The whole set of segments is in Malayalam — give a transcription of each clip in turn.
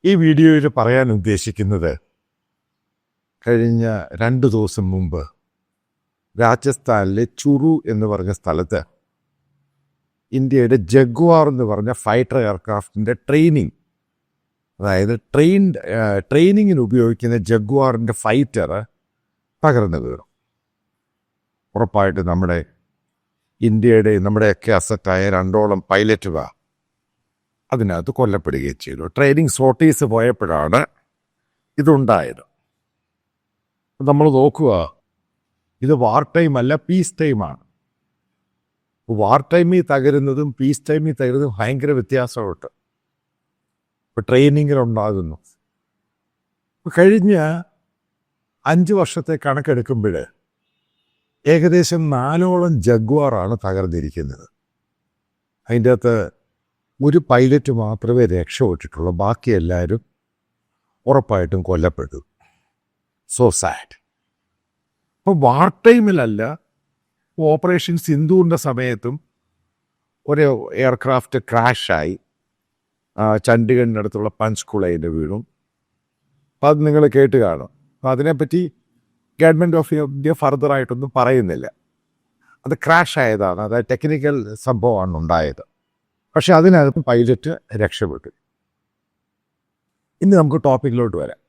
ഈ വീഡിയോയിൽ പറയാൻ ഉദ്ദേശിക്കുന്നത് കഴിഞ്ഞ 2 ദിവസം മുമ്പ് രാജസ്ഥാനിലെ ചുറു എന്ന് പറഞ്ഞ സ്ഥലത്ത് ഇന്ത്യയുടെ ജഗ്വാർ എന്ന് പറഞ്ഞ ഫൈറ്റർ എയർക്രാഫ്റ്റിൻ്റെ ട്രെയിനിങ്, അതായത് ട്രെയിനിങ്ങിന് ഉപയോഗിക്കുന്ന ജഗ്വാറിൻ്റെ ഫൈറ്റർ തകർന്നു വീണു. ഉറപ്പായിട്ട് നമ്മുടെയൊക്കെ അസറ്റായ 2ഓളം പൈലറ്റുകാർ അതിനകത്ത് കൊല്ലപ്പെടുകയും ചെയ്തു. ട്രെയിനിങ് സോർട്ടീസ് പോയപ്പോഴാണ് ഇതുണ്ടായത്. നമ്മൾ നോക്കുക, ഇത് വാർ ടൈം അല്ല, പീസ് ടൈമാണ്. വാർ ടൈമിൽ തകരുന്നതും പീസ് ടൈമിൽ തകരുന്നതും ഭയങ്കര വ്യത്യാസമുണ്ട്. ഇപ്പോൾ ട്രെയിനിങ്ങിലുണ്ടാകുന്നു. കഴിഞ്ഞ 5 വർഷത്തെ കണക്കെടുക്കുമ്പോൾ ഏകദേശം 4ഓളം ജഗ്വാറാണ് തകർന്നിരിക്കുന്നത്. അതിൻ്റെ അകത്ത് ഒരു പൈലറ്റ് മാത്രമേ രക്ഷപ്പെട്ടിട്ടുള്ളൂ. ബാക്കി എല്ലാവരും ഉറപ്പായിട്ടും കൊല്ലപ്പെട്ടു. So sad. അപ്പോൾ വാർ ടൈമിലല്ല, ഓപ്പറേഷൻ സിന്ധൂറിൻ്റെ സമയത്തും ഒരു എയർക്രാഫ്റ്റ് ക്രാഷായി ചണ്ഡീഗഡിനടുത്തുള്ള പഞ്ച്കുളയിൽ വീണു. അപ്പോൾ അത് നിങ്ങൾ കേട്ട് കാണും. അപ്പോൾ അതിനെപ്പറ്റി ഗവൺമെൻറ് ഓഫ് ഇന്ത്യ ഫർദറായിട്ടൊന്നും പറയുന്നില്ല. അത് ക്രാഷ് ആയതാണ്, അതായത് ടെക്നിക്കൽ സംഭവമാണ് ഉണ്ടായത്. പക്ഷെ അതിനകത്ത് പൈലറ്റ് രക്ഷപ്പെട്ടു. ഇനി നമുക്ക് ടോപ്പിക്കിലോട്ട് വരാം.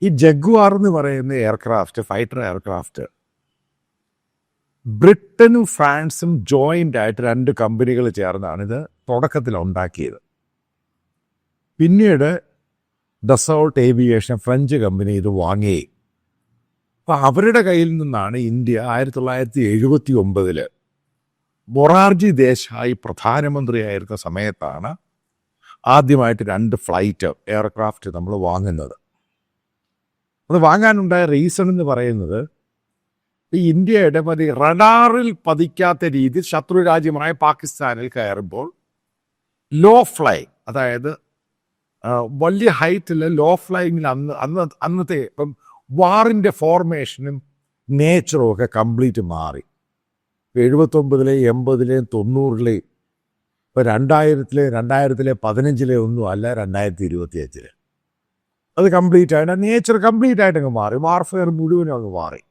ഈ ജഗ്വാർ എന്ന് പറയുന്ന എയർക്രാഫ്റ്റ്, ഫൈറ്റർ എയർക്രാഫ്റ്റ്, ബ്രിട്ടനും ഫ്രാൻസും ജോയിൻ്റ് ആയിട്ട് 2 കമ്പനികൾ ചേർന്നാണ് ഇത് തുടക്കത്തിൽ ഉണ്ടാക്കിയത്. പിന്നീട് ഡസോൾട്ട് ഏവിയേഷൻ, ഫ്രഞ്ച് കമ്പനി ഇത് വാങ്ങി. അപ്പോൾ അവരുടെ കയ്യിൽ നിന്നാണ് ഇന്ത്യ 1979 മൊറാർജി ദേശായി പ്രധാനമന്ത്രിയായിരുന്ന സമയത്താണ് ആദ്യമായിട്ട് 2 ഫ്ലൈറ്റ് എയർക്രാഫ്റ്റ് നമ്മൾ വാങ്ങുന്നത്. അത് വാങ്ങാനുണ്ടായ റീസൺ എന്ന് പറയുന്നത്, ഈ ഇന്ത്യയുടെ റഡാറിൽ പതിക്കാത്ത രീതിയിൽ ശത്രു രാജ്യമായ പാകിസ്ഥാനിൽ കയറുമ്പോൾ ലോ ഫ്ലൈ, അതായത് വലിയ ഹൈറ്റിൽ ലോ ഫ്ലൈങ്ങിൽ അന്നത്തെ ഇപ്പം വാറിൻ്റെ ഫോർമേഷനും നേച്ചറും ഒക്കെ കംപ്ലീറ്റ് മാറി. 79-ലെയും 80-ലെയും 90-ലെയും ഇപ്പോൾ 2000-ലെ 15-ലെ ഒന്നും അല്ല 2025 അത് കംപ്ലീറ്റ് ആയിട്ട് നേച്ചർ കംപ്ലീറ്റ് ആയിട്ട് അങ്ങ് മാറി. വാർഫെയർ മുഴുവനും അങ്ങ് മാറി.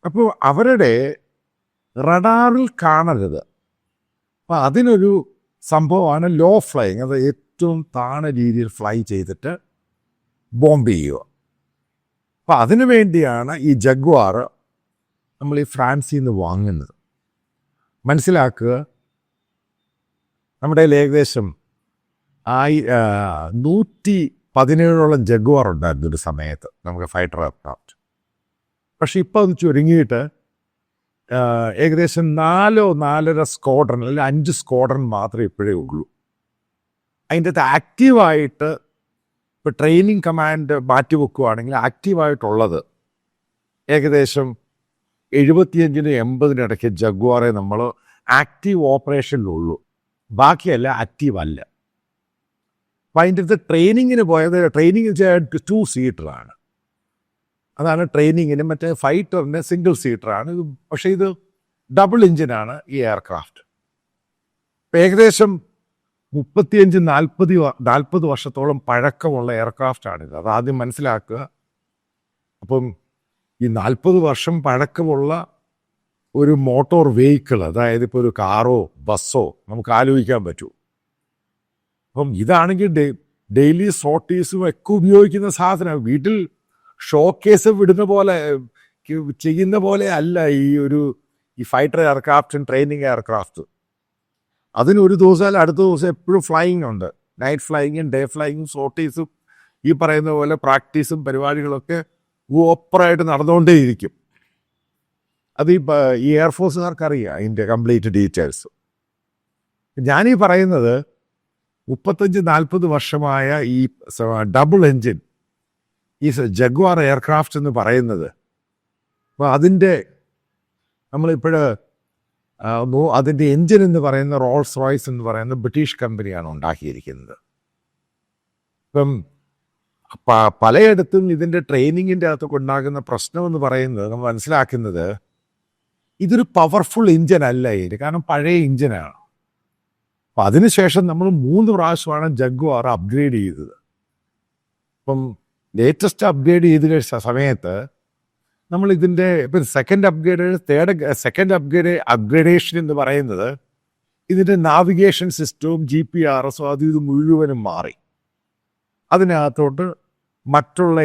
അപ്പോൾ അവരുടെ റഡാറിൽ കാണരുത്. അപ്പോൾ അതിനൊരു സംഭവമാണ് ലോ ഫ്ലൈങ്. അത് ഏറ്റവും താണ രീതിയിൽ ഫ്ലൈ ചെയ്തിട്ട് ബോംബ് ചെയ്യുക. അപ്പോൾ അതിനു വേണ്ടിയാണ് ഈ ജഗ്വാർ നമ്മൾ ഈ ഫ്രാൻസിൽ നിന്ന് വാങ്ങുന്നത്. മനസ്സിലാക്കുക, നമ്മുടെ ഏകദേശം 117ഓളം ജഗ്വാർ ഉണ്ടായിരുന്നു ഒരു സമയത്ത് നമുക്ക് ഫൈറ്റർ എയർക്രാഫ്റ്റ്. പക്ഷെ ഇപ്പോൾ അത് ചുരുങ്ങിയിട്ട് ഏകദേശം 4-4.5 സ്ക്വാഡ്രൺ അല്ലെങ്കിൽ 5 സ്ക്വാഡ്രൺ മാത്രമേ ഇപ്പോഴേ ഉള്ളൂ. അതിൻ്റെ അകത്ത് ആക്റ്റീവായിട്ട് ഇപ്പോൾ ട്രെയിനിങ് കമാൻഡ് മാറ്റി വെക്കുകയാണെങ്കിൽ ആക്റ്റീവായിട്ടുള്ളത് ഏകദേശം 75-80 ഇടയ്ക്ക് ജഗ്വാറെ നമ്മൾ ആക്റ്റീവ് ഓപ്പറേഷനിലുള്ളൂ. ബാക്കിയല്ല ആക്റ്റീവ് അല്ല. അപ്പം അതിൻ്റെ അടുത്ത് ട്രെയിനിങ്ങിന് പോയത്, ട്രെയിനിങ് 2 സീറ്ററാണ്. അതാണ് ട്രെയിനിങ്ങിന്. മറ്റേ ഫൈറ്ററിന് സിംഗിൾ സീറ്ററാണ്. പക്ഷേ ഇത് ഡബിൾ എഞ്ചിനാണ് ഈ എയർക്രാഫ്റ്റ്. ഇപ്പം ഏകദേശം 35-40 വർഷത്തോളം പഴക്കമുള്ള എയർക്രാഫ്റ്റാണിത്. അതാദ്യം മനസ്സിലാക്കുക. അപ്പം ഈ 40 വർഷം പഴക്കമുള്ള ഒരു മോട്ടോർ വെഹിക്കിൾ, അതായത് ഇപ്പോൾ ഒരു കാറോ ബസ്സോ നമുക്ക് ആലോചിക്കാൻ പറ്റൂ. അപ്പം ഇതാണെങ്കിൽ ഡെയിലി സോർട്ടീസും ഒക്കെ ഉപയോഗിക്കുന്ന സാധനം. വീട്ടിൽ ഷോക്കേസ് വിടുന്ന പോലെ ചെയ്യുന്ന പോലെ അല്ല ഈ ഫൈറ്റർ എയർക്രാഫ്റ്റും ട്രെയിനിങ് എയർക്രാഫ്റ്റ്. അതിനൊരു ദിവസം അല്ല അടുത്ത ദിവസം എപ്പോഴും ഫ്ലൈയിങ് ഉണ്ട്. നൈറ്റ് ഫ്ലൈയിങ്ങും ഡേ ഫ്ലൈയിങ്ങും സോർട്ടീസും ഈ പറയുന്ന പോലെ പ്രാക്ടീസും പരിപാടികളൊക്കെ ഓപ്പറായിട്ട് നടന്നുകൊണ്ടേയിരിക്കും. അത് ഈ എയർഫോഴ്സുകാർക്കറിയാം അതിൻ്റെ കംപ്ലീറ്റ് ഡീറ്റെയിൽസ്. ഞാനീ പറയുന്നത് 35-40 വർഷമായ ഈ ഡബിൾ എൻജിൻ ഈ ജഗ്വാർ എയർക്രാഫ്റ്റ് എന്ന് പറയുന്നത്, അപ്പോൾ അതിൻ്റെ അതിൻ്റെ എൻജിൻ എന്ന് പറയുന്ന റോൾസ് റോയ്സ് എന്ന് പറയുന്ന ബ്രിട്ടീഷ് കമ്പനിയാണ് ഉണ്ടാക്കിയിരിക്കുന്നത്. ഇപ്പം പലയിടത്തും ഇതിൻ്റെ ട്രെയിനിങ്ങിൻ്റെ അകത്തൊക്കെ ഉണ്ടാകുന്ന പ്രശ്നമെന്ന് പറയുന്നത് നമ്മൾ മനസ്സിലാക്കുന്നത്, ഇതൊരു പവർഫുൾ എഞ്ചിൻ അല്ല ഇത്. കാരണം പഴയ എഞ്ചിനാണ്. അപ്പം അതിനുശേഷം നമ്മൾ 3 പ്രാവശ്യമാണ് ജഗ്വാർ അപ്ഗ്രേഡ് ചെയ്തത്. അപ്പം ലേറ്റസ്റ്റ് അപ്ഗ്രേഡ് ചെയ്ത സമയത്ത് നമ്മൾ ഇതിൻ്റെ ഇപ്പം സെക്കൻഡ് അപ്ഗ്രേഡേഷൻ എന്ന് പറയുന്നത് ഇതിൻ്റെ നാവിഗേഷൻ സിസ്റ്റവും GPS അത് ഇത് മുഴുവനും മാറി. അതിനകത്തോട്ട് മറ്റുള്ള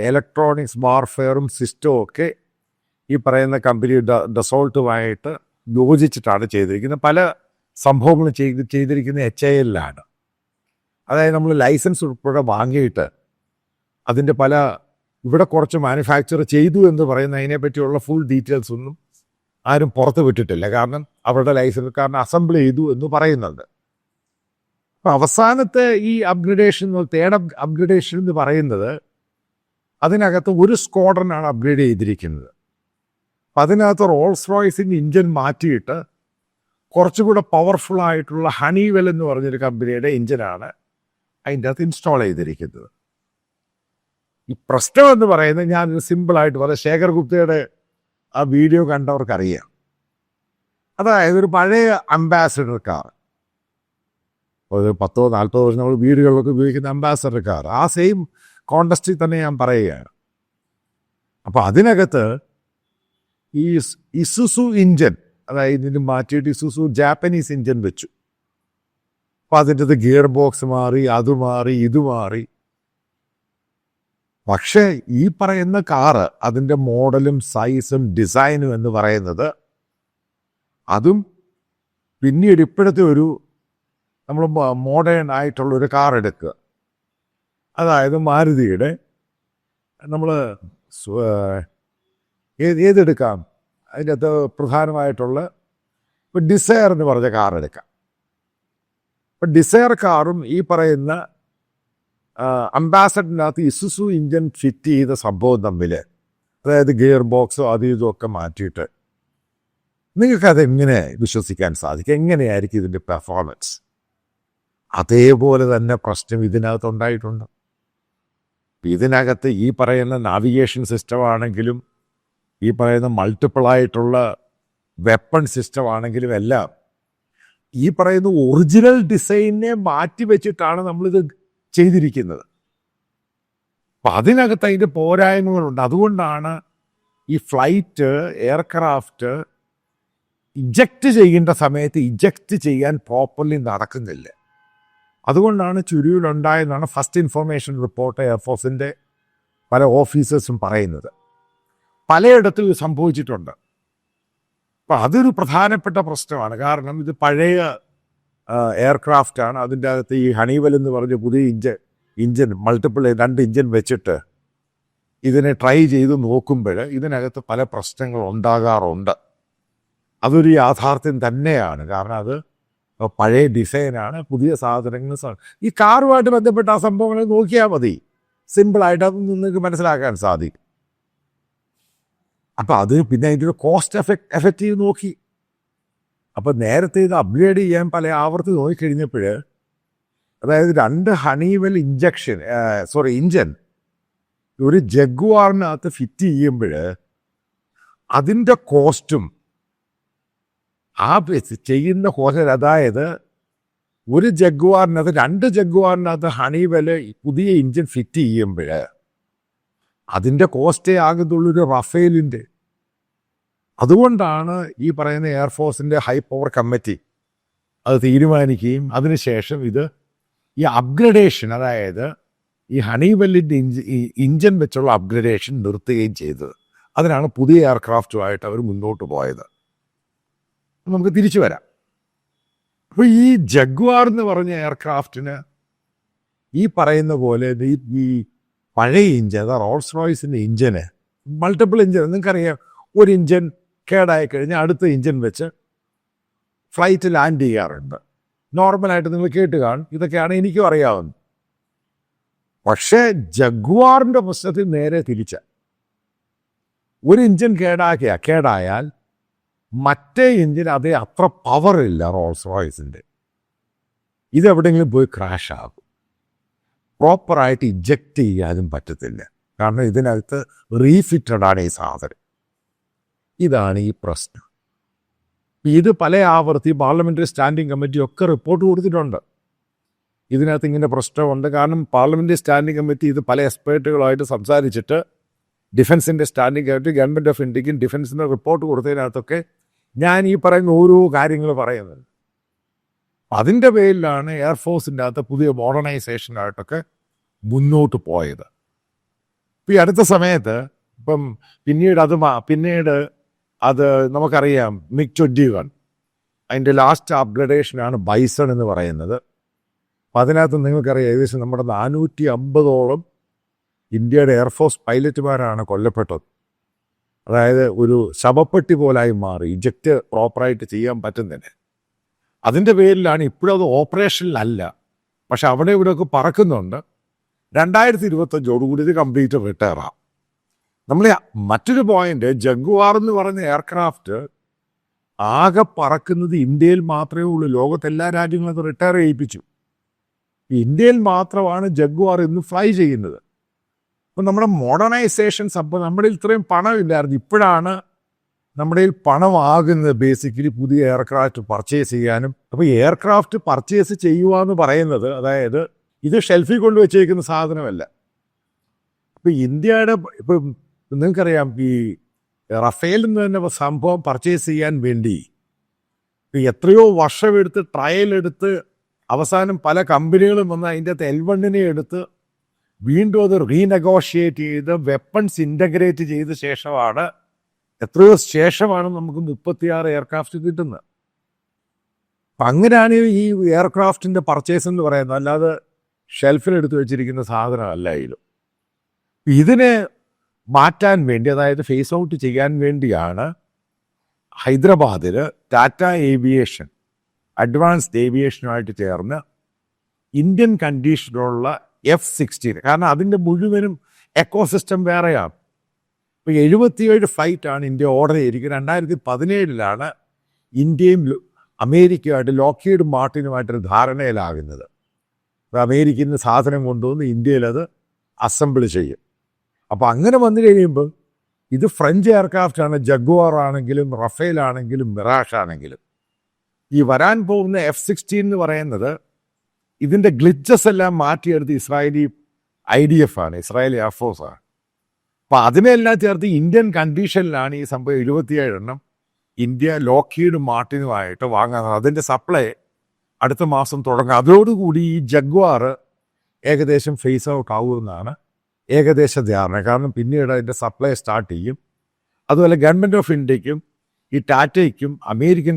ഇലക്ട്രോണിക്സ് വാർഫെയറും സിസ്റ്റവും ഒക്കെ ഈ പറയുന്ന കമ്പനി ഡസോൾട്ടുമായിട്ട് യോജിച്ചിട്ടാണ് ചെയ്തിരിക്കുന്നത്. പല സംഭവങ്ങളും ചെയ്തിരിക്കുന്ന HAL-ലാണ്. അതായത് നമ്മൾ ലൈസൻസ് ഉൾപ്പെടെ വാങ്ങിയിട്ട് അതിൻ്റെ ഇവിടെ കുറച്ച് മാനുഫാക്ചർ ചെയ്തു എന്ന് പറയുന്ന അതിനെപ്പറ്റിയുള്ള ഫുൾ ഡീറ്റെയിൽസ് ഒന്നും ആരും പുറത്ത് വിട്ടിട്ടില്ല. കാരണം അവരുടെ ലൈസൻസുകാരൻ അസംബിൾ ചെയ്തു എന്ന് പറയുന്നുണ്ട്. അപ്പം അവസാനത്തെ ഈ തേർഡ് അപ്ഗ്രേഡേഷൻ എന്ന് പറയുന്നത് അതിനകത്ത് ഒരു സ്ക്വാഡ്രനാണ് അപ്ഗ്രേഡ് ചെയ്തിരിക്കുന്നത്. അപ്പം അതിനകത്ത് റോൾസ് റോയ്സിൻ്റെ ഇഞ്ചിൻ മാറ്റിയിട്ട് കുറച്ചുകൂടെ പവർഫുൾ ആയിട്ടുള്ള ഹണിവെൽ എന്ന് പറഞ്ഞൊരു കമ്പനിയുടെ ഇഞ്ചിനാണ് അതിൻ്റെ അകത്ത് ഇൻസ്റ്റാൾ ചെയ്തിരിക്കുന്നത്. ഈ പ്രശ്നം എന്ന് പറയുന്നത് ഞാനൊരു സിമ്പിളായിട്ട് പറയാം. ശേഖർ ഗുപ്തയുടെ ആ വീഡിയോ കണ്ടവർക്കറിയാം. അതായത് ഒരു പഴയ അംബാസഡർ കാർ, ഒരു 10-40 വർഷം നമ്മൾ വീടുകളിലൊക്കെ ഉപയോഗിക്കുന്ന അംബാസഡർ കാർ, ആ സെയിം കോണ്ടസ്റ്റിൽ തന്നെ ഞാൻ പറയുകയാണ്. അപ്പോൾ അതിനകത്ത് ഈ ഇസുസു ഇഞ്ചൻ, അതായത് ഇതിന് മാറ്റിയിട്ട് ഇസുസു ജാപ്പനീസ് ഇഞ്ചൻ വെച്ചു. അപ്പോൾ അതിൻ്റെ അത് ഗിയർ ബോക്സ് മാറി, അത് മാറി, ഇത് മാറി. പക്ഷേ ഈ പറയുന്ന കാറ് അതിൻ്റെ മോഡലും സൈസും ഡിസൈനും എന്ന് പറയുന്നത് അതും പിന്നീട് ഇപ്പോഴത്തെ ഒരു നമ്മൾ മോഡേൺ ആയിട്ടുള്ളൊരു കാർ എടുക്കുക, അതായത് മാരുതിയുടെ നമ്മൾ ഏതെടുക്കാം, അതിൻ്റെ അകത്ത് പ്രധാനമായിട്ടുള്ള ഇപ്പോൾ ഡിസയർ എന്ന് പറഞ്ഞ കാർ എടുക്കാം. ഇപ്പം ഡിസയർ കാറും ഈ പറയുന്ന അംബാസഡറിനകത്ത് ഇസുസു ഇഞ്ചൻ ഫിറ്റ് ചെയ്ത സംഭവം തമ്മിൽ, അതായത് ഗിയർ ബോക്സോ അതും ഇതുമൊക്കെ മാറ്റിയിട്ട് നിങ്ങൾക്കതെങ്ങനെ വിശ്വസിക്കാൻ സാധിക്കും? എങ്ങനെയായിരിക്കും ഇതിൻ്റെ പെർഫോമൻസ്? അതേപോലെ തന്നെ പ്രശ്നം ഇതിനകത്ത് ഉണ്ടായിട്ടുണ്ട്. ഇതിനകത്ത് ഈ പറയുന്ന നാവിഗേഷൻ സിസ്റ്റം ആണെങ്കിലും ഈ പറയുന്ന മൾട്ടിപ്പിളായിട്ടുള്ള വെപ്പൺ സിസ്റ്റം ആണെങ്കിലും എല്ലാം ഈ പറയുന്ന ഒറിജിനൽ ഡിസൈനെ മാറ്റി വെച്ചിട്ടാണ് നമ്മളിത് ചെയ്തിരിക്കുന്നത്. അപ്പം അതിനകത്ത് അതിൻ്റെ പോരായ്മകളുണ്ട്. അതുകൊണ്ടാണ് ഈ ഫ്ലൈറ്റ്, എയർക്രാഫ്റ്റ് ഇജക്റ്റ് ചെയ്യേണ്ട സമയത്ത് ഇജക്റ്റ് ചെയ്യാൻ പ്രോപ്പർലി നടക്കുന്നില്ല. അതുകൊണ്ടാണ് ചുരുവിലുണ്ടായെന്നാണ് ഫസ്റ്റ് ഇൻഫർമേഷൻ റിപ്പോർട്ട് എയർഫോഴ്സിൻ്റെ പല ഓഫീസേഴ്സും പറയുന്നത്. പലയിടത്തും ഇത് സംഭവിച്ചിട്ടുണ്ട്. അപ്പം അതൊരു പ്രധാനപ്പെട്ട പ്രശ്നമാണ്. കാരണം ഇത് പഴയ എയർക്രാഫ്റ്റാണ്. അതിൻ്റെ അകത്ത് ഈ ഹണിവെൽ എന്ന് പറഞ്ഞ പുതിയ ഇഞ്ചൻ മൾട്ടിപ്പിൾ 2 ഇഞ്ചൻ വെച്ചിട്ട് ഇതിനെ ട്രൈ ചെയ്ത് നോക്കുമ്പോൾ ഇതിനകത്ത് പല പ്രശ്നങ്ങൾ ഉണ്ടാകാറുണ്ട്. അതൊരു യാഥാർത്ഥ്യം തന്നെയാണ്. കാരണം അത് പഴയ ഡിസൈനാണ്, പുതിയ സാധനങ്ങൾ. ഈ കാറുമായിട്ട് ബന്ധപ്പെട്ട ആ സംഭവങ്ങൾ നോക്കിയാൽ മതി, സിമ്പിളായിട്ട് അത് നിങ്ങൾക്ക് മനസ്സിലാക്കാൻ സാധിക്കും. അപ്പം അത് പിന്നെ അതിൻ്റെ ഒരു കോസ്റ്റ് എഫക്റ്റീവ് നോക്കി. അപ്പം നേരത്തെ ഇത് അപ്ഗ്രേഡ് ചെയ്യാൻ പല ആവർത്തി നോക്കിക്കഴിഞ്ഞപ്പോൾ, അതായത് 2 ഹണിവെൽ ഇഞ്ചൻ ഒരു ജഗ്വാറിനകത്ത് ഫിറ്റ് ചെയ്യുമ്പോൾ അതിൻ്റെ കോസ്റ്റും ആ ചെയ്യുന്ന കോസ്റ്റ്, അതായത് ഒരു ജഗ്വാറിനകത്ത് 2 ജഗ്വാറിനകത്ത് ഹണിവെൽ പുതിയ ഇഞ്ചൻ ഫിറ്റ് ചെയ്യുമ്പോൾ അതിൻ്റെ കോസ്റ്റേ ആകുന്നുള്ളൊരു റഫേലിൻ്റെ. അതുകൊണ്ടാണ് ഈ പറയുന്ന എയർഫോഴ്സിൻ്റെ ഹൈ പവർ കമ്മിറ്റി അത് തീരുമാനിക്കുകയും അതിനുശേഷം ഈ അപ്ഗ്രഡേഷൻ, അതായത് ഈ ഹണിവെല്ലിൻ്റെ ഇഞ്ചൻ വെച്ചുള്ള അപ്ഗ്രഡേഷൻ നിർത്തുകയും ചെയ്തത്. അതിനാണ് പുതിയ എയർക്രാഫ്റ്റുമായിട്ട് അവർ മുന്നോട്ട് പോയത്. നമുക്ക് തിരിച്ചു വരാം. അപ്പോൾ ഈ ജഗ്വാർ എന്ന് പറഞ്ഞ എയർക്രാഫ്റ്റിന് ഈ പറയുന്ന പോലെ ഈ പഴയ ഇഞ്ചൻ, അതായത് റോൾസ് റോയ്സിൻ്റെ ഇഞ്ചന് മൾട്ടിപ്പിൾ ഇഞ്ചൻ, നിങ്ങൾക്കറിയാം, ഒരു ഇഞ്ചൻ കേടായി കഴിഞ്ഞാൽ അടുത്ത ഇഞ്ചൻ വെച്ച് ഫ്ലൈറ്റ് ലാൻഡ് ചെയ്യാറുണ്ട്. നോർമലായിട്ട് നിങ്ങൾ കേട്ട് കാണും. ഇതൊക്കെയാണ് എനിക്കും അറിയാവുന്നത്. പക്ഷേ ജഗ്വാറിൻ്റെ പ്രശ്നത്തിൽ നേരെ തിരിച്ച, ഒരു ഇഞ്ചൻ കേടായാൽ മറ്റേ ഇഞ്ചിന് അതേ അത്ര പവറില്ല റോൾസ് റോയ്സിൻ്റെ. ഇതെവിടെയെങ്കിലും പോയി ക്രാഷ് ആകും. പ്രോപ്പറായിട്ട് ഇജക്റ്റ് ചെയ്യാനും പറ്റത്തില്ല. കാരണം ഇതിനകത്ത് റീഫിറ്റഡാണ് ഈ സാധനം. ഇതാണ് ഈ പ്രശ്നം. ഇത് പല ആവർത്തി പാർലമെൻ്ററി സ്റ്റാൻഡിംഗ് കമ്മിറ്റി ഒക്കെ റിപ്പോർട്ട് കൊടുത്തിട്ടുണ്ട്. ഇതിനകത്ത് ഇങ്ങനെ പ്രശ്നമുണ്ട്. കാരണം പാർലമെൻ്ററി സ്റ്റാൻഡിംഗ് കമ്മിറ്റി ഇത് പല എക്സ്പേർട്ടുകളായിട്ട് സംസാരിച്ചിട്ട് ഡിഫൻസിൻ്റെ സ്റ്റാൻഡിംഗ് കമ്മിറ്റി ഗവൺമെൻറ് ഓഫ് ഇന്ത്യക്കും ഡിഫൻസിൻ്റെ റിപ്പോർട്ട് കൊടുത്തതിനകത്തൊക്കെ ഞാൻ ഈ പറയുന്ന ഓരോ കാര്യങ്ങൾ പറയുന്നത്. അതിൻ്റെ പേരിലാണ് എയർഫോഴ്സിൻ്റെ അകത്ത് പുതിയ മോഡേണൈസേഷനായിട്ടൊക്കെ മുന്നോട്ട് പോയത്. ഇപ്പം ഈ അടുത്ത സമയത്ത് ഇപ്പം പിന്നീട് അത് നമുക്കറിയാം MiG-21 അതിൻ്റെ ലാസ്റ്റ് അപ്ഗ്രഡേഷനാണ് ബൈസൺ എന്ന് പറയുന്നത്. അപ്പം അതിനകത്ത് നിങ്ങൾക്കറിയാം ഏകദേശം നമ്മുടെ 450ഓളം ഇന്ത്യയുടെ എയർഫോഴ്സ് പൈലറ്റുമാരാണ് കൊല്ലപ്പെട്ടത്. അതായത് ഒരു ശവപ്പെട്ടി പോലായി മാറി, ഇജക്റ്റ് പ്രോപ്പറായിട്ട് ചെയ്യാൻ പറ്റുന്നില്ല. അതിൻ്റെ പേരിലാണ് ഇപ്പോഴും അത് ഓപ്പറേഷനിലല്ല, പക്ഷെ അവിടെ ഇവിടെയൊക്കെ പറക്കുന്നുണ്ട്. 2025 ഇത് കംപ്ലീറ്റ് റിട്ടയറാം. നമ്മൾ മറ്റൊരു പോയിന്റ്, ജഗ്വാർ എന്ന് പറയുന്ന എയർക്രാഫ്റ്റ് ആകെ പറക്കുന്നത് ഇന്ത്യയിൽ മാത്രമേ ഉള്ളൂ. ലോകത്തെല്ലാ രാജ്യങ്ങളും അത് റിട്ടയർ ചെയ്യിപ്പിച്ചു. ഇന്ത്യയിൽ മാത്രമാണ് ജഗ്വാർ ഇന്ന് ഫ്ലൈ ചെയ്യുന്നത്. അപ്പം നമ്മുടെ മോഡേണൈസേഷൻസ്, അപ്പോൾ നമ്മുടെ ഇത്രയും പണമില്ലായിരുന്നു, ഇപ്പോഴാണ് നമ്മുടെ പണമാകുന്നത് ബേസിക്കലി പുതിയ എയർക്രാഫ്റ്റ് പർച്ചേസ് ചെയ്യാനും. അപ്പോൾ എയർക്രാഫ്റ്റ് പർച്ചേസ് ചെയ്യുക എന്ന് പറയുന്നത്, അതായത് ഇത് ഷെൽഫിൽ കൊണ്ടുവച്ചേക്കുന്ന സാധനമല്ല. ഇപ്പം ഇന്ത്യയുടെ ഇപ്പം നിങ്ങൾക്കറിയാം, ഈ റഫേൽ എന്ന് തന്നെ സംഭവം പർച്ചേസ് ചെയ്യാൻ വേണ്ടി എത്രയോ വർഷമെടുത്ത് ട്രയൽ എടുത്ത് അവസാനം പല കമ്പനികളും വന്ന് അതിൻ്റെ അകത്ത് L1 എടുത്ത് വീണ്ടും അത് റീനെഗോഷിയേറ്റ് ചെയ്ത് വെപ്പൺസ് ഇൻ്റഗ്രേറ്റ് ചെയ്ത ശേഷമാണ്, എത്രയോ ശേഷമാണ് നമുക്ക് 36 എയർക്രാഫ്റ്റ് കിട്ടുന്നത്. അപ്പം അങ്ങനെയാണ് ഈ എയർക്രാഫ്റ്റിൻ്റെ പർച്ചേസ് എന്ന് പറയുന്നത്, അല്ലാതെ ഷെൽഫിലെടുത്ത് വെച്ചിരിക്കുന്ന സാധനമല്ല. ഇതിനെ മാറ്റാൻ വേണ്ടി, അതായത് ഫേസ് ഔട്ട് ചെയ്യാൻ വേണ്ടിയാണ് ഹൈദരാബാദിൽ ടാറ്റ ഏവിയേഷൻ അഡ്വാൻസ്ഡ് ഏവിയേഷനുമായിട്ട് ചേർന്ന് ഇന്ത്യൻ കണ്ടീഷനുള്ള F-16, കാരണം അതിൻ്റെ മുഴുവനും എക്കോസിസ്റ്റം വേറെയാണ്. ഇപ്പോൾ 77 ഫ്ലൈറ്റാണ് ഇന്ത്യ ഓർഡർ ചെയ്തിരിക്കുന്നത്. 2017 ഇന്ത്യയും അമേരിക്കയുമായിട്ട് ലോക്ഹീഡ് മാർട്ടിനുമായിട്ടൊരു ധാരണയിലാകുന്നത്. അമേരിക്കയിൽ നിന്ന് സാധനം കൊണ്ടുവന്ന് ഇന്ത്യയിലത് അസംബിൾ ചെയ്യും. അപ്പോൾ അങ്ങനെ വന്നു കഴിയുമ്പോൾ ഇത് ഫ്രഞ്ച് എയർക്രാഫ്റ്റാണ്, ജഗ്വാർ ആണെങ്കിലും റഫേൽ ആണെങ്കിലും മിറാഷ് ആണെങ്കിലും. ഈ വരാൻ പോകുന്ന F-16 എന്ന് പറയുന്നത് ഇതിൻ്റെ ഗ്ലിച്ചസ് എല്ലാം മാറ്റിയെടുത്ത് ഇസ്രായേലി IDF ആണ്, ഇസ്രായേലി എയർഫോഴ്സാണ്. അപ്പോൾ അതിനെല്ലാം ചേർത്ത് ഇന്ത്യൻ കണ്ടീഷനിലാണ് ഈ സംഭവം 77 ഇന്ത്യ ലോക്ഹീഡ് മാർട്ടിനുമായിട്ട് വാങ്ങാൻ. അതിൻ്റെ സപ്ലൈ അടുത്ത മാസം തുടങ്ങും. അതോടുകൂടി ഈ ജഗ്വാർ ഏകദേശം ഫേസ് ഔട്ട് ആവുമെന്നാണ് ഏകദേശ ധാരണ. കാരണം പിന്നീട് അതിൻ്റെ സപ്ലൈ സ്റ്റാർട്ട് ചെയ്യും. അതുപോലെ ഗവൺമെൻറ് ഓഫ് ഇന്ത്യക്കും ഈ ടാറ്റയ്ക്കും അമേരിക്കൻ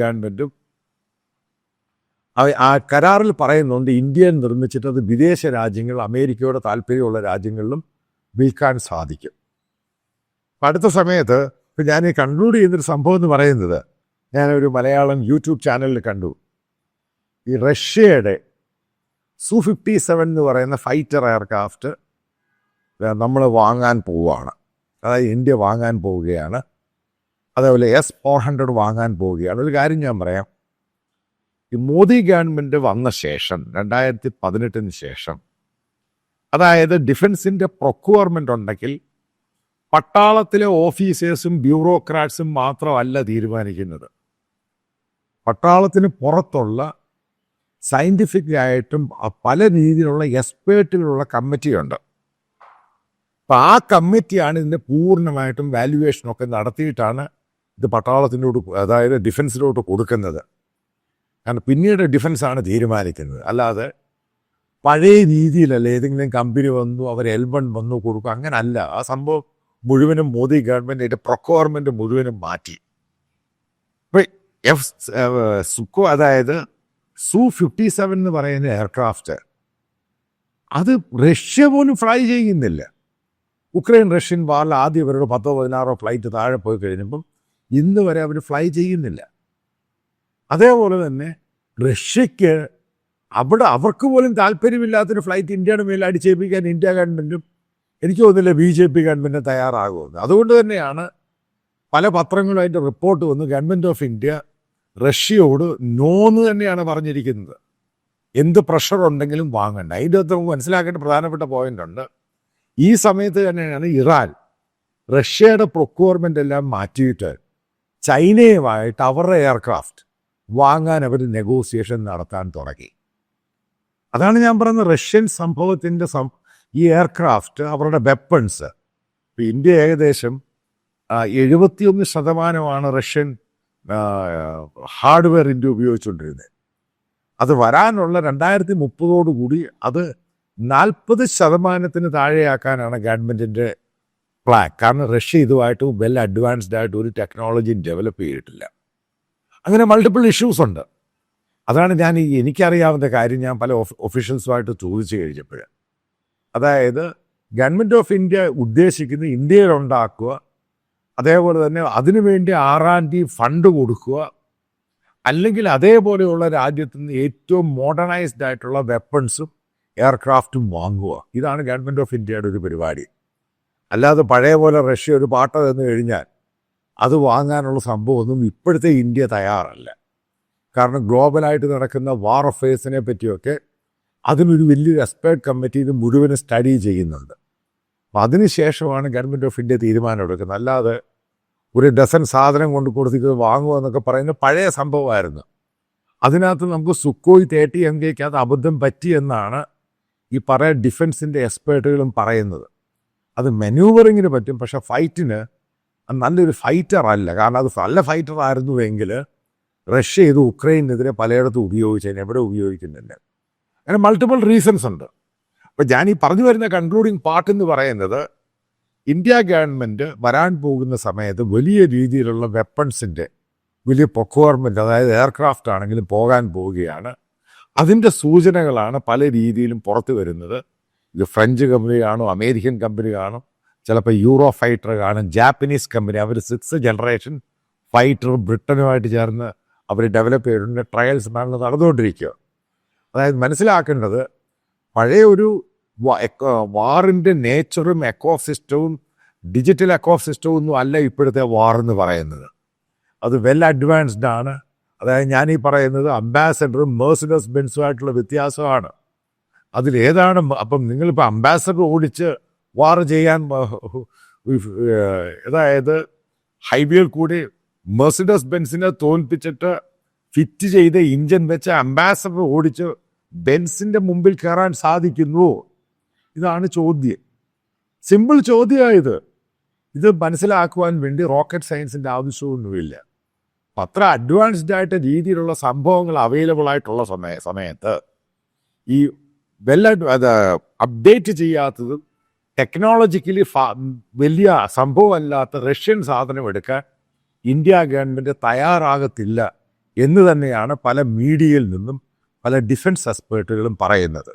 ഗവൺമെൻറ്റും ആ കരാറിൽ പറയുന്നുണ്ട് ഇന്ത്യയിൽ നിർമ്മിച്ചിട്ട് അത് വിദേശ രാജ്യങ്ങൾ, അമേരിക്കയോട് താല്പര്യമുള്ള രാജ്യങ്ങളിലും വിൽക്കാൻ സാധിക്കും. അടുത്ത സമയത്ത് ഇപ്പം ഞാൻ കൺക്ലൂഡ് ചെയ്യുന്നൊരു സംഭവം എന്ന് പറയുന്നത്, ഞാനൊരു മലയാളം യൂട്യൂബ് ചാനലിൽ കണ്ടു, ഈ റഷ്യയുടെ Su-57 എന്ന് പറയുന്ന ഫൈറ്റർ എയർക്രാഫ്റ്റ് നമ്മൾ വാങ്ങാൻ പോവുകയാണ്. അതായത് ഇന്ത്യ വാങ്ങാൻ പോവുകയാണ്. അതേപോലെ S-400 വാങ്ങാൻ പോവുകയാണ്. ഒരു കാര്യം ഞാൻ പറയാം, ഈ മോദി ഗവൺമെൻറ് വന്ന ശേഷം 2018 ശേഷം, അതായത് ഡിഫൻസിൻ്റെ പ്രൊക്യൂർമെൻ്റ് ഉണ്ടെങ്കിൽ പട്ടാളത്തിലെ ഓഫീസേഴ്സും ബ്യൂറോക്രാറ്റ്സും മാത്രമല്ല തീരുമാനിക്കുന്നത്. പട്ടാളത്തിന് പുറത്തുള്ള സയൻറ്റിഫിക് ആയിട്ടും പല രീതിയിലുള്ള എക്സ്പേർട്ടുകളുള്ള കമ്മിറ്റിയുണ്ട്. അപ്പം ആ കമ്മിറ്റിയാണ് ഇതിൻ്റെ പൂർണ്ണമായിട്ടും വാല്യുവേഷനൊക്കെ നടത്തിയിട്ടാണ് ഇത് പട്ടാളത്തിനോട്, അതായത് ഡിഫൻസിലോട്ട് കൊടുക്കുന്നത്. കാരണം പിന്നീട് ഡിഫൻസാണ് തീരുമാനിക്കുന്നത്. അല്ലാതെ പഴയ രീതിയിലല്ല ഏതെങ്കിലും കമ്പനി വന്നു അവർ L1 വന്നു കൊടുക്കും, അങ്ങനല്ല. ആ സംഭവം മുഴുവനും മോദി ഗവൺമെൻറ് അതിൻ്റെ പ്രൊക്യൂർമെൻറ്റ് മുഴുവനും മാറ്റി. ഇപ്പം അതായത് Su-57 എന്ന് പറയുന്ന എയർക്രാഫ്റ്റ് അത് റഷ്യ പോലും ഫ്ലൈ ചെയ്യുന്നില്ല. റഷ്യൻ വാറിൽ ആദ്യം ഇവരുടെ 10-16 ഫ്ലൈറ്റ് താഴെ പോയി കഴിഞ്ഞപ്പം ഇന്ന് വരെ അവർ ഫ്ലൈ ചെയ്യുന്നില്ല. അതേപോലെ തന്നെ റഷ്യക്ക് അവർക്ക് പോലും താല്പര്യമില്ലാത്തൊരു ഫ്ലൈറ്റ് ഇന്ത്യയുടെ മേൽ അടിച്ചേൽപ്പിക്കാൻ ഇന്ത്യ ഗവൺമെൻറ്റും എനിക്ക് തോന്നുന്നില്ല BJP ഗവൺമെൻറ് തയ്യാറാകുമെന്ന്. അതുകൊണ്ട് തന്നെയാണ് പല പത്രങ്ങളും അതിൻ്റെ റിപ്പോർട്ട് വന്ന് ഗവൺമെൻറ് ഓഫ് ഇന്ത്യ റഷ്യയോട് നോന്ന് തന്നെയാണ് പറഞ്ഞിരിക്കുന്നത്. എന്ത് പ്രഷർ ഉണ്ടെങ്കിലും വാങ്ങണ്ട. അതിൻ്റെ അകത്ത് നമുക്ക് മനസ്സിലാക്കേണ്ട പ്രധാനപ്പെട്ട പോയിന്റ് ഉണ്ട്. ഈ സമയത്ത് തന്നെയാണ് ഇറാൻ റഷ്യയുടെ പ്രൊക്യൂർമെൻ്റ് എല്ലാം മാറ്റിയിട്ട് ചൈനയുമായിട്ട് അവരുടെ എയർക്രാഫ്റ്റ് വാങ്ങാൻ അവർ നെഗോസിയേഷൻ നടത്താൻ തുടങ്ങി. അതാണ് ഞാൻ പറയുന്നത്, റഷ്യൻ സംഭവത്തിൻ്റെ ഈ എയർക്രാഫ്റ്റ് അവരുടെ വെപ്പൺസ്. ഇന്ത്യ ഏകദേശം 71% റഷ്യൻ ഹാർഡ്വെയർ ഇന്ത്യ ഉപയോഗിച്ചുകൊണ്ടിരുന്നത്. അത് വരാനുള്ള 2030 കൂടി അത് 40% താഴെയാക്കാനാണ് ഗവൺമെൻറ്റിൻ്റെ പ്ലാൻ. കാരണം റഷ്യ ഇതുമായിട്ട് വെൽ അഡ്വാൻസ്ഡ് ആയിട്ട് ഒരു ടെക്നോളജിയും ഡെവലപ്പ് ചെയ്തിട്ടില്ല. അങ്ങനെ മൾട്ടിപ്പിൾ ഇഷ്യൂസ് ഉണ്ട്. അതാണ് എനിക്കറിയാവുന്ന കാര്യം ഞാൻ പല ഒഫീഷ്യൽസുമായിട്ട് ചോദിച്ചു കഴിഞ്ഞപ്പോൾ, അതായത് ഗവൺമെൻറ് ഓഫ് ഇന്ത്യ ഉദ്ദേശിക്കുന്നത് ഇന്ത്യയിൽ ഉണ്ടാക്കുക, അതേപോലെ തന്നെ അതിനുവേണ്ടി R&D ഫണ്ട് കൊടുക്കുക, അല്ലെങ്കിൽ അതേപോലെയുള്ള രാജ്യത്തു നിന്ന് ഏറ്റവും മോഡേണൈസ്ഡ് ആയിട്ടുള്ള വെപ്പൺസും എയർക്രാഫ്റ്റും വാങ്ങുക. ഇതാണ് ഗവൺമെൻറ് ഓഫ് ഇന്ത്യയുടെ ഒരു പരിപാടി. അല്ലാതെ പഴയ പോലെ റഷ്യ ഒരു പാട്ട തന്നു കഴിഞ്ഞാൽ അത് വാങ്ങാനുള്ള സംഭവമൊന്നും ഇപ്പോഴത്തെ ഇന്ത്യ തയ്യാറല്ല. കാരണം ഗ്ലോബലായിട്ട് നടക്കുന്ന വാർ അഫെയർസിനെ പറ്റിയൊക്കെ അതിനൊരു വലിയൊരു എക്സ്പേർട്ട് കമ്മിറ്റി ഇത് മുഴുവനും സ്റ്റഡി ചെയ്യുന്നുണ്ട്. അപ്പം അതിനുശേഷമാണ് ഗവൺമെൻറ് ഓഫ് ഇന്ത്യ തീരുമാനം എടുക്കുന്നത്. അല്ലാതെ ഒരു ഡസൻ സാധനം കൊണ്ട് കൊടുത്തിട്ട് വാങ്ങുക എന്നൊക്കെ പറയുന്നത് പഴയ സംഭവമായിരുന്നു. അതിനകത്ത് നമുക്ക് സുക്കോയ് 30 MKക്ക് അത് അബദ്ധം പറ്റിയെന്നാണ് ഈ പറയാൻ ഡിഫൻസിൻ്റെ എക്സ്പേർട്ടുകളും പറയുന്നത്. അത് മെനൂവറിങ്ങിന് പറ്റും, പക്ഷെ ഫൈറ്റിന് നല്ലൊരു ഫൈറ്റർ അല്ല. കാരണം അത് നല്ല ഫൈറ്റർ ആയിരുന്നുവെങ്കിൽ റഷ്യ ഇത് ഉക്രൈനെതിരെ പലയിടത്തും ഉപയോഗിച്ചതിന് എവിടെ ഉപയോഗിക്കുന്നില്ല. അങ്ങനെ മൾട്ടിപ്പിൾ റീസൺസ് ഉണ്ട്. അപ്പം ഞാൻ ഈ പറഞ്ഞു വരുന്ന കൺക്ലൂഡിങ് പാർട്ട് എന്ന് പറയുന്നത്, ഇന്ത്യ ഗവൺമെൻറ് വരാൻ പോകുന്ന സമയത്ത് വലിയ രീതിയിലുള്ള വെപ്പൺസിൻ്റെ വലിയ പ്രൊക്യൂർമെൻറ്റ്, അതായത് എയർക്രാഫ്റ്റ് ആണെങ്കിലും പോകാൻ പോവുകയാണ്. അതിൻ്റെ സൂചനകളാണ് പല രീതിയിലും പുറത്തു വരുന്നത്. ഇത് ഫ്രഞ്ച് കമ്പനി കാണും, അമേരിക്കൻ കമ്പനി കാണും, ചിലപ്പോൾ യൂറോ ഫൈറ്റർ കാണും, ജാപ്പനീസ് കമ്പനി. അവർ 6th ജനറേഷൻ ഫൈറ്റർ ബ്രിട്ടനുമായിട്ട് ചേർന്ന് അവർ ഡെവലപ്പ് ചെയ്തിട്ടുണ്ട്. ട്രയൽസ് നടന്നുകൊണ്ടിരിക്കുക. അതായത് മനസ്സിലാക്കേണ്ടത്, പഴയ ഒരു വാറിൻ്റെ നേച്ചറും എക്കോസിസ്റ്റവും ഡിജിറ്റൽ എക്കോസിസ്റ്റവും ഒന്നും അല്ല ഇപ്പോഴത്തെ വാർ എന്ന് പറയുന്നത്. അത് വെൽ അഡ്വാൻസ്ഡ് ആണ്. അതായത് ഞാനീ പറയുന്നത് അംബാസഡറും മെഴ്സിഡസ് ബെൻസുമായിട്ടുള്ള വ്യത്യാസമാണ്. അതിലേതാണ്? അപ്പം നിങ്ങളിപ്പോൾ അംബാസഡർ ഓടിച്ച് വാർ ചെയ്യാൻ, അതായത് ഹൈവേയിൽ കൂടി മെഴ്സിഡസ് ബെൻസിനെ തോൽപ്പിച്ചിട്ട് ഫിറ്റ് ചെയ്ത ഇഞ്ചൻ വെച്ച് അംബാസഡർ ഓടിച്ച് ബെൻസിൻ്റെ മുമ്പിൽ കയറാൻ സാധിക്കുന്നു? ഇതാണ് ചോദ്യം. സിമ്പിൾ ചോദ്യമായത്. ഇത് മനസ്സിലാക്കുവാൻ വേണ്ടി റോക്കറ്റ് സയൻസിൻ്റെ ആവശ്യമൊന്നുമില്ല. അത്ര അഡ്വാൻസ്ഡ് ആയിട്ട് രീതിയിലുള്ള സംഭവങ്ങൾ അവൈലബിൾ ആയിട്ടുള്ള സമയത്ത് ഈ അപ്ഡേറ്റ് ചെയ്യാത്തതും ടെക്നോളജിക്കലി വലിയ സംഭവമല്ലാത്ത റഷ്യൻ സാധനം എടുക്കാൻ ഇന്ത്യ ഗവൺമെൻറ് തയ്യാറാകത്തില്ല എന്ന് തന്നെയാണ് പല മീഡിയയിൽ നിന്നും പല ഡിഫൻസ് എക്സ്പേർട്ടുകളും പറയുന്നത്.